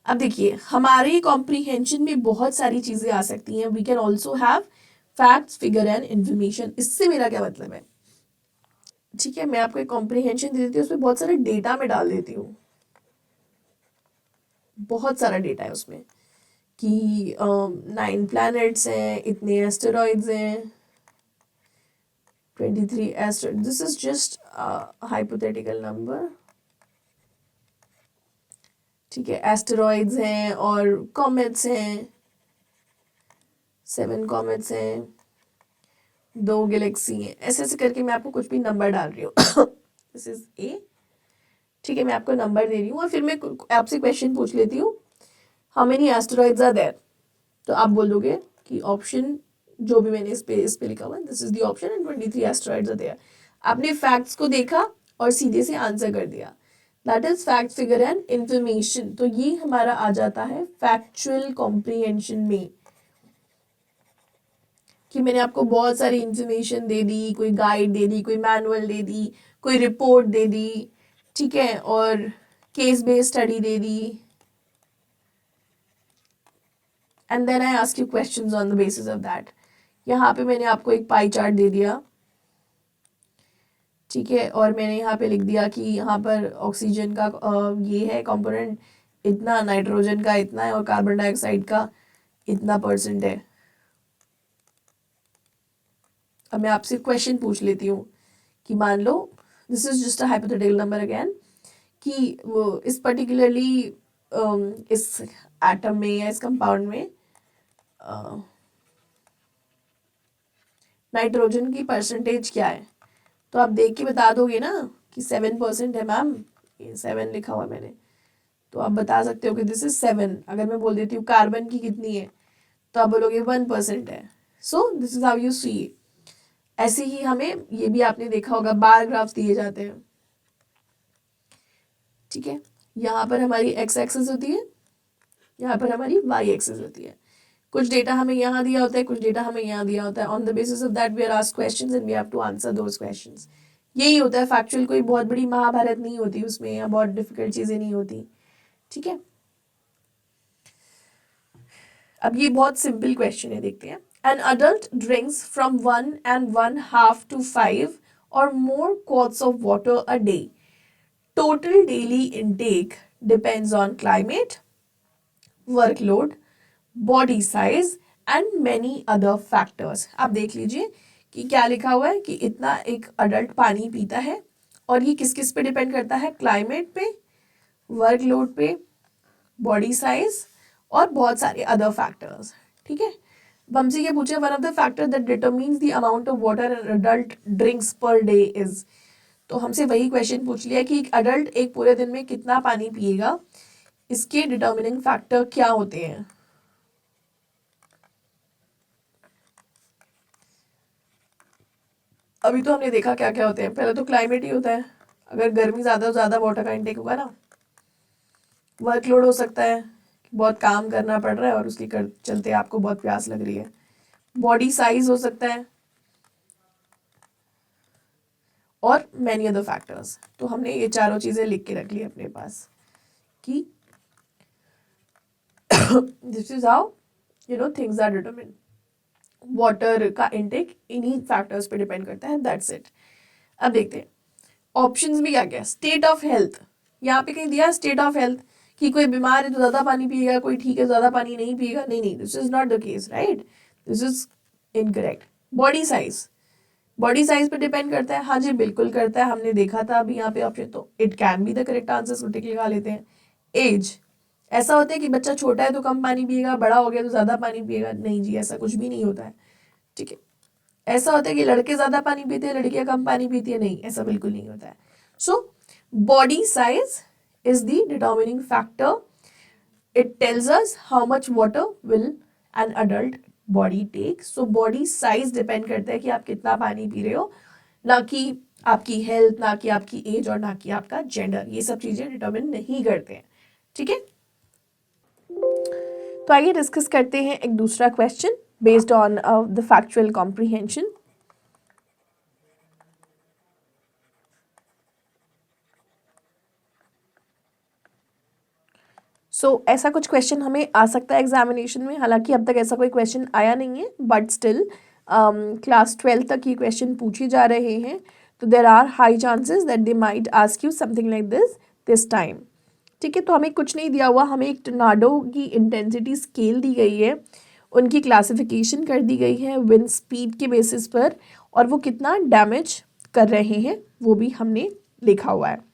अब देखिए हमारी कॉम्प्रीहेंशन में बहुत सारी चीजें आ सकती हैं. We can also have facts, figure and information. इससे मेरा क्या मतलब है, ठीक है, मैं आपको एक कॉम्प्रीहेंशन दे देती हूँ, उसमें बहुत सारे डेटा में डाल देती हूँ. बहुत सारा डेटा है उसमें कि 9 प्लैनेट्स हैं, इतने एस्टेरॉइड्स हैं, 23 asteroid. This is just hypothetical number. ठीक है, एस्टेरॉइड्स हैं और कॉमेट्स हैं, 7 कॉमेट्स हैं, 2 गैलेक्सी हैं. ऐसे ऐसे करके मैं आपको कुछ भी नंबर डाल रही हूँ. This is a. ठीक है, मैं आपको नंबर दे रही हूँ और फिर मैं आपसे क्वेश्चन पूछ लेती हूँ, how many asteroids are there. तो आप बोलोगे कि ऑप्शन जो भी मैंने इस पे लिखा हुआ है, this is the option and 23 asteroids are there. आपने फैक्ट्स को देखा और सीधे से आंसर कर दिया. That is fact, figure and information. तो ये हमारा आ जाता है फैक्चुअल कॉम्प्रीहेंशन में, कि मैंने आपको बहुत सारी इंफॉर्मेशन दे दी, कोई गाइड दे दी, कोई मैनुअल दे दी, कोई रिपोर्ट दे दी, ठीक है, और केस बेस्ड स्टडी दे दी, and then I ask you questions on the basis of that. यहाँ पे मैंने आपको एक पाई चार्ट दे दिया, ठीक है, और मैंने यहाँ पे लिख दिया कि यहाँ पर ऑक्सीजन का ये है कंपोनेंट इतना, नाइट्रोजन का इतना है और कार्बन डाइऑक्साइड का इतना % है. अब मैं आपसे क्वेश्चन पूछ लेती हूँ कि मान लो, this is just a hypothetical number again, कि वो इस पर्टिकुलरली इस एटम में या इस कंपाउंड में नाइट्रोजन की % क्या है. तो आप देख के बता दोगे ना कि 7% है मैम, ये 7 लिखा हुआ है मैंने, तो आप बता सकते हो कि दिस इज 7. अगर मैं बोल देती हूँ कार्बन की कितनी है, तो आप बोलोगे 1% है. So this is how you see. ऐसे ही हमें ये भी आपने देखा होगा, बार ग्राफ्स दिए जाते हैं, ठीक है. यहाँ पर हमारी एक्स एक्सिस होती है, यहाँ पर हमारी वाई एक्सिस होती है. कुछ डेटा हमें यहाँ दिया होता है, कुछ डेटा हमें यहाँ दिया होता है. On the basis of that we are asked questions and we have to answer those questions. यही होता है फैक्चुअल. कोई बहुत बड़ी महाभारत नहीं होती उसमें, या बहुत डिफिकल्ट चीजें नहीं होती, ठीक है. अब ये बहुत सिंपल क्वेश्चन है, देखते हैं. An adult drinks from 1.5 to 5 or more quarts of water a day. Total daily intake depends on climate, workload, body size and many other factors. आप देख लीजिए कि क्या लिखा हुआ है, कि इतना एक अडल्ट पानी पीता है, और ये किस किस पे डिपेंड करता है, क्लाइमेट पे, वर्कलोड पे, बॉडी साइज और बहुत सारे अदर फैक्टर्स, ठीक है. अब हमसे ये पूछे, one of the factor that determines the amount of water an adult drinks per day is. तो हमसे वही क्वेश्चन पूछ लिया कि एक अडल्ट एक पूरे दिन में कितना पानी पिएगा, इसके डिटर्मिनिंग फैक्टर क्या होते हैं. अभी तो हमने देखा क्या क्या होते हैं. पहले तो क्लाइमेट ही होता है, अगर गर्मी ज़्यादा वाटर का इंटेक होगा ना. वर्कलोड हो सकता है, बहुत काम करना पड़ रहा है और उसके चलते आपको बहुत प्यास लग रही है. बॉडी साइज हो सकता है, और मैनी अदर फैक्टर्स. तो हमने ये चारों चीज़ें लिख के रख ली अपने पास कि this is how things are determine. Water का इंटेक इन्हीं फैक्टर्स पे डिपेंड करता है. That's it. अब देखते हैं ऑप्शंस में क्या क्या. स्टेट ऑफ हेल्थ, यहाँ पे कहीं दिया स्टेट ऑफ हेल्थ कि कोई बीमार है तो ज़्यादा पानी पिएगा, कोई ठीक है ज़्यादा पानी नहीं पिएगा. नहीं नहीं, this is not the case, right. This is incorrect. Body size, body size पे डिपेंड करता है. हाँ जी बिल्कुल करता है, हमने देखा था अभी यहाँ पे ऑप्शन. तो it can be the correct answer, tick लगा लेते हैं. एज, ऐसा होता है कि बच्चा छोटा है तो कम पानी पिएगा, बड़ा हो गया तो ज़्यादा पानी पिएगा. नहीं जी, ऐसा कुछ भी नहीं होता है, ठीक है. ऐसा होता है कि लड़के ज़्यादा पानी पीते हैं, लड़कियाँ कम पानी पीती है. नहीं, ऐसा बिल्कुल नहीं होता है. So body size is the determining factor. It tells us how much water will an adult body take. So body size depend करता है कि आप कितना पानी पी रहे हो, ना कि आपकी हेल्थ, ना कि आपकी एज और ना कि आपका जेंडर. ये सब चीज़ें डिटर्मिन नहीं करते हैं, ठीक है. तो आइए डिस्कस करते हैं एक दूसरा question based on the factual comprehension. ऐसा कुछ क्वेश्चन हमें आ सकता है एग्जामिनेशन में, हालांकि अब तक ऐसा कोई क्वेश्चन आया नहीं है, बट स्टिल क्लास 12 तक ये क्वेश्चन पूछे जा रहे हैं, तो there are high chances that they might ask you something like this time. ठीक है, तो हमें कुछ नहीं दिया हुआ, हमें एक टोर्नाडो की इंटेंसिटी स्केल दी गई है, उनकी क्लासिफिकेशन कर दी गई है विंड स्पीड के बेसिस पर, और वो कितना डैमेज कर रहे हैं वो भी हमने लिखा हुआ है।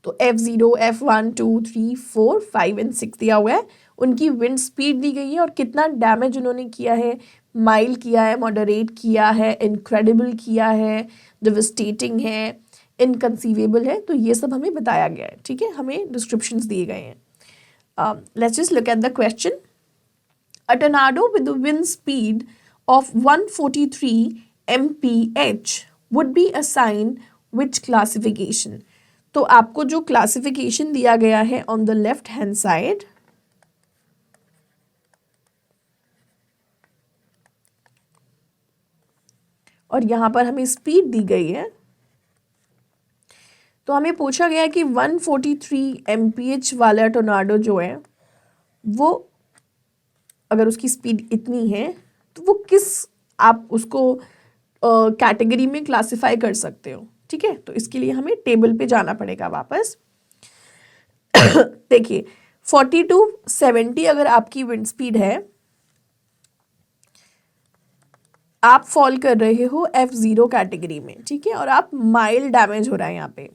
तो F0, F1, 2, 3, 4, 5 एंड 6 दिया हुआ है, उनकी विंड स्पीड दी गई है और कितना डैमेज उन्होंने किया है, माइल्ड किया है, मॉडरेट किया है, इनक्रेडिबल किया है, डिविस्टेटिंग है, इनकंसीवेबल है, तो ये सब हमें बताया गया है। ठीक है, हमें डिस्क्रिप्शंस दिए गए हैं। Let's just look at the question. A tornado with a wind speed of 143 mph would be assigned which classification? तो आपको जो क्लासिफिकेशन दिया गया है on the left hand side, और यहां पर हमें स्पीड दी गई है, तो हमें पूछा गया कि 143 mph वाला टोर्नाडो जो है वो अगर उसकी स्पीड इतनी है तो वो किस, आप उसको कैटेगरी में क्लासिफाई कर सकते हो। ठीक है, तो इसके लिए हमें टेबल पे जाना पड़ेगा वापस। देखिए 40 to 70 अगर आपकी विंड स्पीड है, आप फॉल कर रहे हो F0 कैटेगरी में। ठीक है, और आप माइल्ड डैमेज हो रहा है यहाँ पे।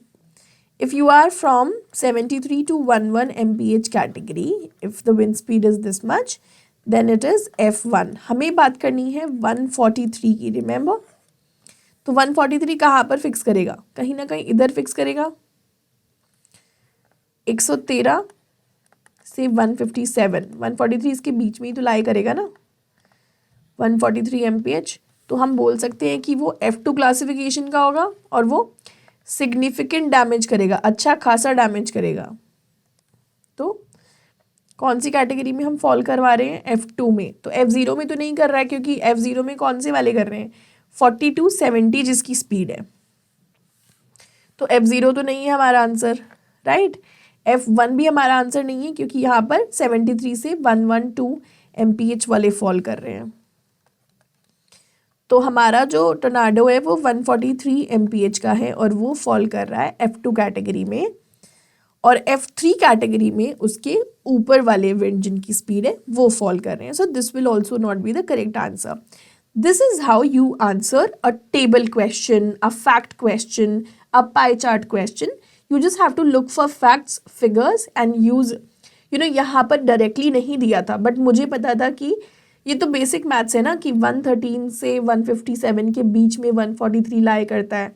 If you are from 73 to 11 mph category, if the wind speed is this much, then it is F1। हमें बात करनी है 143 की, रिमेंबर। तो 143 कहाँ पर फिक्स करेगा, कहीं ना कहीं इधर फिक्स करेगा, 113 से 157, 143 इसके बीच में ही तो लाई करेगा ना, 143 mph। तो हम बोल सकते हैं कि वो F2 क्लासिफिकेशन का होगा और वो सिग्निफिकेंट डैमेज करेगा, अच्छा खासा डैमेज करेगा। तो कौन सी कैटेगरी में हम फॉल करवा रहे हैं, F2 में। तो F0 में तो नहीं कर रहा है, क्योंकि F0 में कौन से वाले कर रहे हैं, 40 to 70 जिसकी स्पीड है, तो F0 तो नहीं है हमारा आंसर, राइट। F1 भी हमारा आंसर नहीं है, क्योंकि यहाँ पर 73 से 112 mph वाले फॉल कर रहे हैं। तो हमारा जो टोर्नाडो है वो 143 mph का है और वो फॉल कर रहा है F2 कैटेगरी में, और F3 कैटेगरी में उसके ऊपर वाले विंड जिनकी स्पीड है वो फॉल कर रहे हैं। So this will also not be the correct answer. This is how you answer a table question, a fact question, a pie chart question. You just have to look for facts, figures and use, यहाँ पर directly नहीं दिया था, but मुझे पता था कि ये तो बेसिक मैथ्स है ना, कि 113 से 157 के बीच में 143 लाई करता है।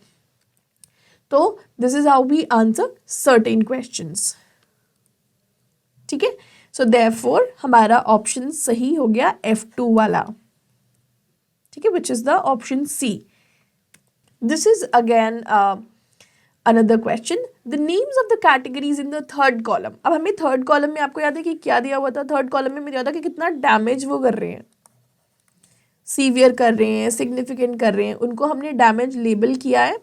तो this is how we answer certain questions. ठीक है, सो देयरफॉर हमारा ऑप्शन सही हो गया F2 वाला। ठीक है, which is the option C. This is again another question, the names of the categories in the third column. अब हमें थर्ड कॉलम में, आपको याद है कि क्या दिया हुआ था, थर्ड कॉलम में मुझे याद है कि कितना डैमेज वो कर रहे हैं, सीवियर कर रहे हैं, सिग्निफिकेंट कर रहे हैं, उनको हमने डैमेज लेबल किया है,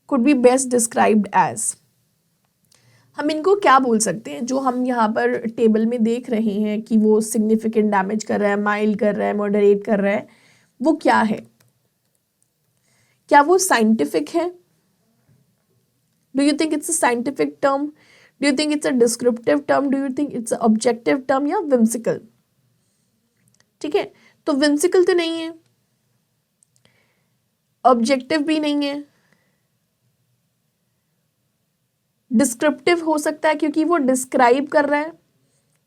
could be best described as. हम इनको क्या बोल सकते हैं, जो हम यहाँ पर टेबल में देख रहे हैं कि वो सिग्निफिकेंट डैमेज कर रहा है, माइल्ड कर रहा है, मॉडरेट कर रहा है, वो क्या है, क्या वो साइंटिफिक है? Do you think it's a scientific term, do you think it's a descriptive term, do you think it's a objective term या विम्सिकल? ठीक है, तो विम्सिकल तो नहीं है, ऑब्जेक्टिव भी नहीं है, डिस्क्रिप्टिव हो सकता है क्योंकि वो डिस्क्राइब कर रहा है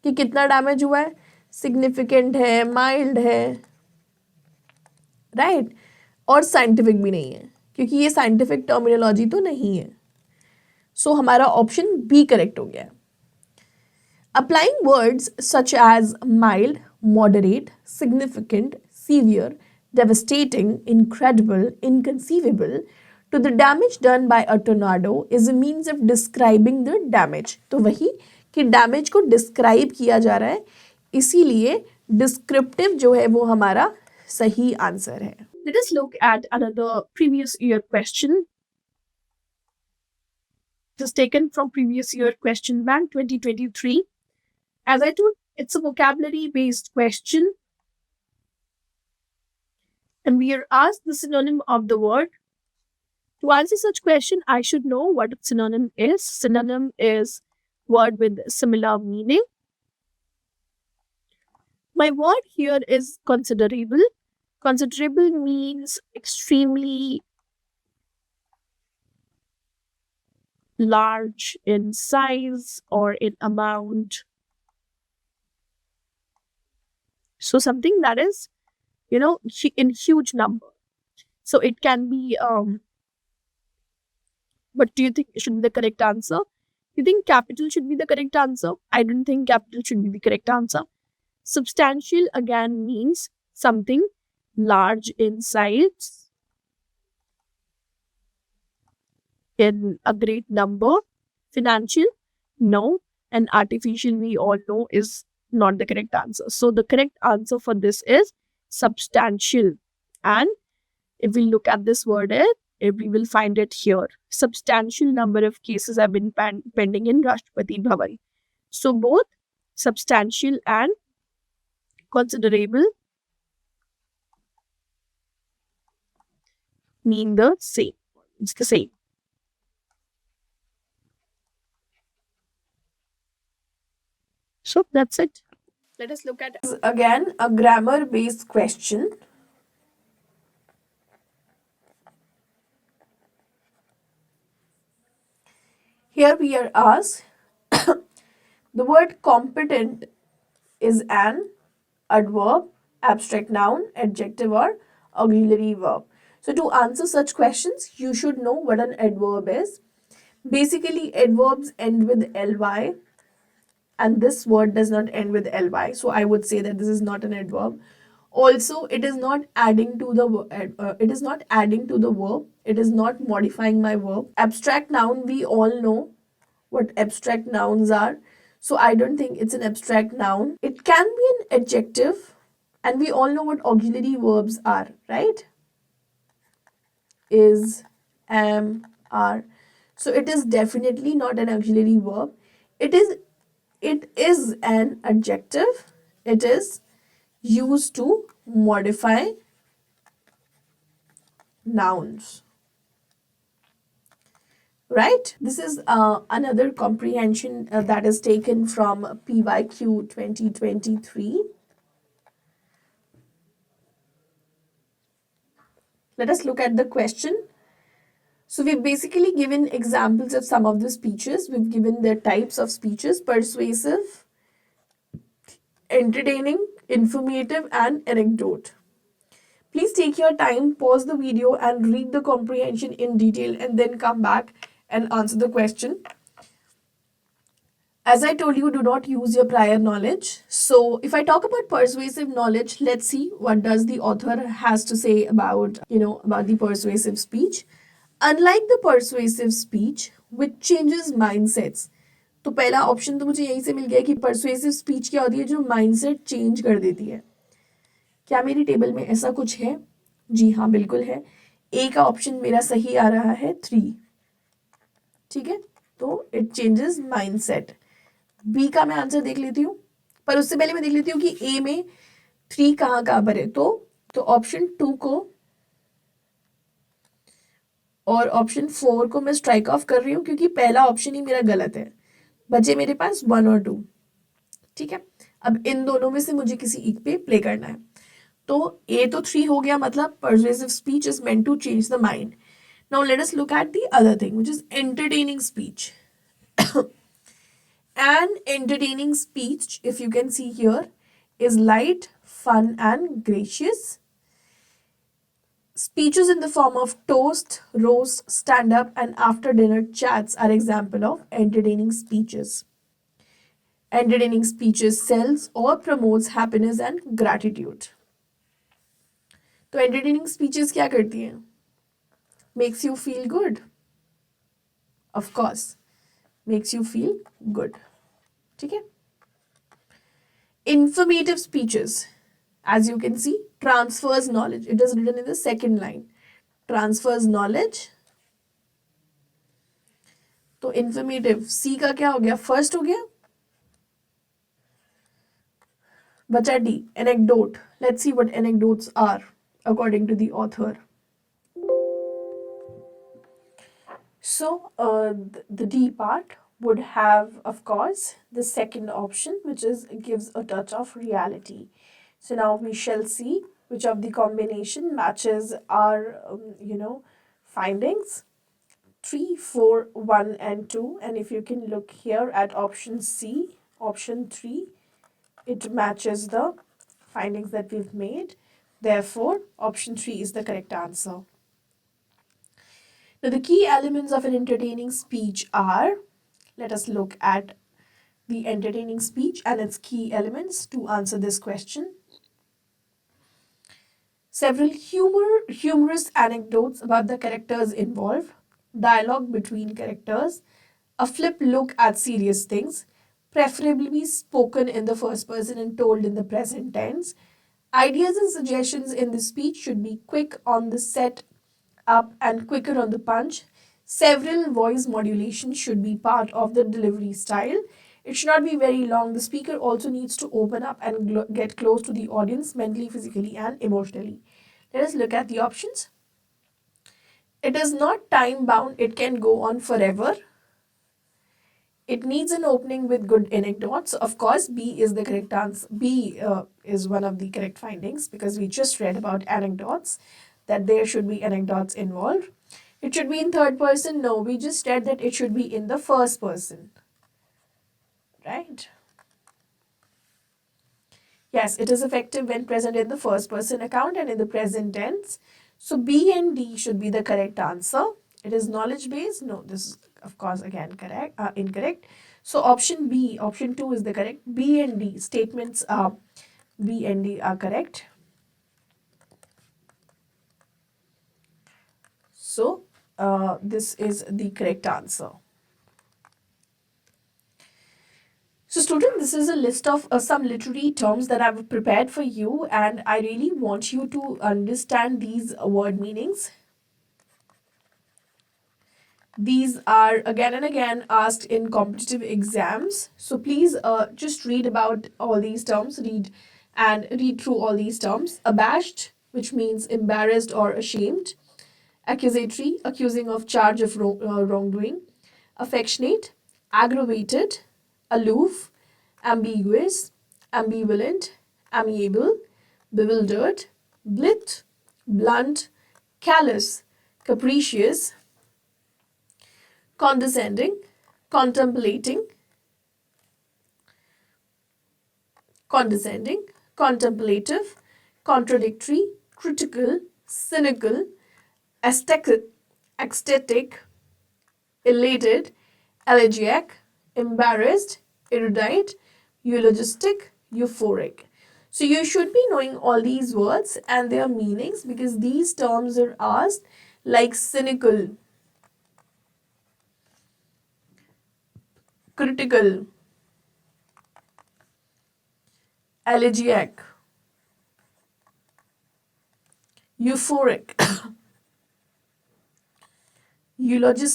कि कितना डैमेज हुआ है, सिग्निफिकेंट है, माइल्ड है, राइट, और साइंटिफिक भी नहीं है क्योंकि ये साइंटिफिक टर्मिनोलॉजी तो नहीं है। सो हमारा ऑप्शन बी करेक्ट हो गया। Applying words such as mild, moderate, significant, severe, devastating, incredible, inconceivable to the damage done by a tornado is a means of describing the damage। तो वही कि डैमेज को डिस्क्राइब किया जा रहा है, इसीलिए डिस्क्रिप्टिव जो है वो हमारा सही आंसर है। Let us look at another previous year question. It is taken from previous year question bank 2023. As I told, it's a vocabulary based question, and we are asked the synonym of the word. To answer such question, I should know what a synonym is. Synonym is word with similar meaning. My word here is considerable. Considerable means extremely large in size or in amount. So something that is, in huge number. So it can be, what do you think should be the correct answer? You think capital should be the correct answer? I don't think capital should be the correct answer. Substantial again means something large in size, in a great number. Financial, no. And artificial, we all know, is not the correct answer. So the correct answer for this is substantial. And if we look at this word, we will find it here. Substantial number of cases have been pending in Rashtrapati Bhavan. So both substantial and considerable mean the same. It's the same. So that's it. Let us look at Again, a grammar based question. Here we are asked the word competent is an adverb, abstract noun, adjective, or auxiliary verb. So, to answer such questions, you should know what an adverb is. Basically, adverbs end with ly, and this word does not end with ly. So, I would say that this is not an adverb. Also, it is not adding to the verb. It is not modifying my verb. Abstract noun, we all know what abstract nouns are. So I don't think it's an abstract noun. It can be an adjective, and we all know what auxiliary verbs are, right? Is, am, are. So it is definitely not an auxiliary verb. It is an adjective. It is used to modify nouns. Right? This is another comprehension that is taken from PYQ 2023. Let us look at the question. So we've basically given examples of some of the speeches. We've given their types of speeches: persuasive, entertaining, informative, and anecdote. Please take your time, pause the video, and read the comprehension in detail, and then come back and answer the question. As I told you, do not use your prior knowledge. So if I talk about persuasive knowledge, let's see what does the author has to say about the persuasive speech. Unlike the persuasive speech which changes mindsets, तो पहला option तो मुझे यहीं से मिल गया कि persuasive speech क्या होती है जो माइंडसेट चेंज कर देती है. क्या मेरी टेबल में ऐसा कुछ है? जी हाँ, बिल्कुल है. ए का ऑप्शन मेरा सही आ रहा है 3. ठीक है, तो इट चेंजेस माइंडसेट. बी का मैं आंसर देख लेती हूँ, पर उससे पहले मैं देख लेती हूँ कि ए में 3 कहाँ कहाँ पर है. तो ऑप्शन 2 को और ऑप्शन 4 को मैं स्ट्राइक ऑफ कर रही हूँ क्योंकि पहला ऑप्शन ही मेरा गलत है. बचे मेरे पास 1 और 2. ठीक है, अब इन दोनों में से मुझे किसी एक पे प्ले करना है. तो ए तो 3 हो गया, मतलब persuasive speech is meant to change the mind. Now let us look at the other thing, which is entertaining speech. An entertaining speech, if you can see here, is light, fun, and gracious. Speeches in the form of toast, roast, stand-up, and after-dinner chats are example of entertaining speeches. Entertaining speeches sells or promotes happiness and gratitude. तो entertaining speeches क्या करती हैं? Makes you feel good. Of course, makes you feel good. ठीक है? Informative speeches, as you can see, transfers knowledge. It is written in the second line. Transfers knowledge. तो informative, C का क्या हो गया? First हो गया. Bata D, anecdote. Let's see what anecdotes are according to the author. So, the D part would have, of course, the second option, which is gives a touch of reality. So now we shall see which of the combination matches our, findings. 3, 4, 1, and 2. And if you can look here at option C, option 3, it matches the findings that we've made. Therefore, option 3 is the correct answer. Now, the key elements of an entertaining speech are, let us look at the entertaining speech and its key elements to answer this question. Several humorous anecdotes about the characters involved, dialogue between characters, a flip look at serious things, preferably spoken in the first person and told in the present tense. Ideas and suggestions in the speech should be quick on the set up and quicker on the punch. Several voice modulations should be part of the delivery style. It should not be very long. The speaker also needs to open up and get close to the audience mentally, physically, and emotionally. Let us look at the options. It is not time bound, it can go on forever. It needs an opening with good anecdotes. Of course, B is the correct answer. B is one of the correct findings because we just read about anecdotes, that there should be anecdotes involved. It should be in third person. No, we just read that it should be in the first person. Right? Yes, it is effective when present in the first person account and in the present tense. So B and D should be the correct answer. It is knowledge based. No, this is of course again incorrect. So option B, option 2 is the correct. B and D statements B and D are correct. So this is the correct answer. So student, this is a list of some literary terms that I've prepared for you, and I really want you to understand these word meanings. These are again and again asked in competitive exams. So please just read about all these terms, read through all these terms. Abashed, which means embarrassed or ashamed. Accusatory, accusing of charge of wrongdoing. Affectionate, aggravated, aloof, ambiguous, ambivalent, amiable, bewildered, blit, blunt, callous, capricious, condescending, contemplating, condescending, contemplative, contradictory, critical, cynical, ecstatic, elated, elegiac, embarrassed, erudite, eulogistic, euphoric. So you should be knowing all these words and their meanings because these terms are asked, like cynical, critical, elegiac, euphoric, eulogistic,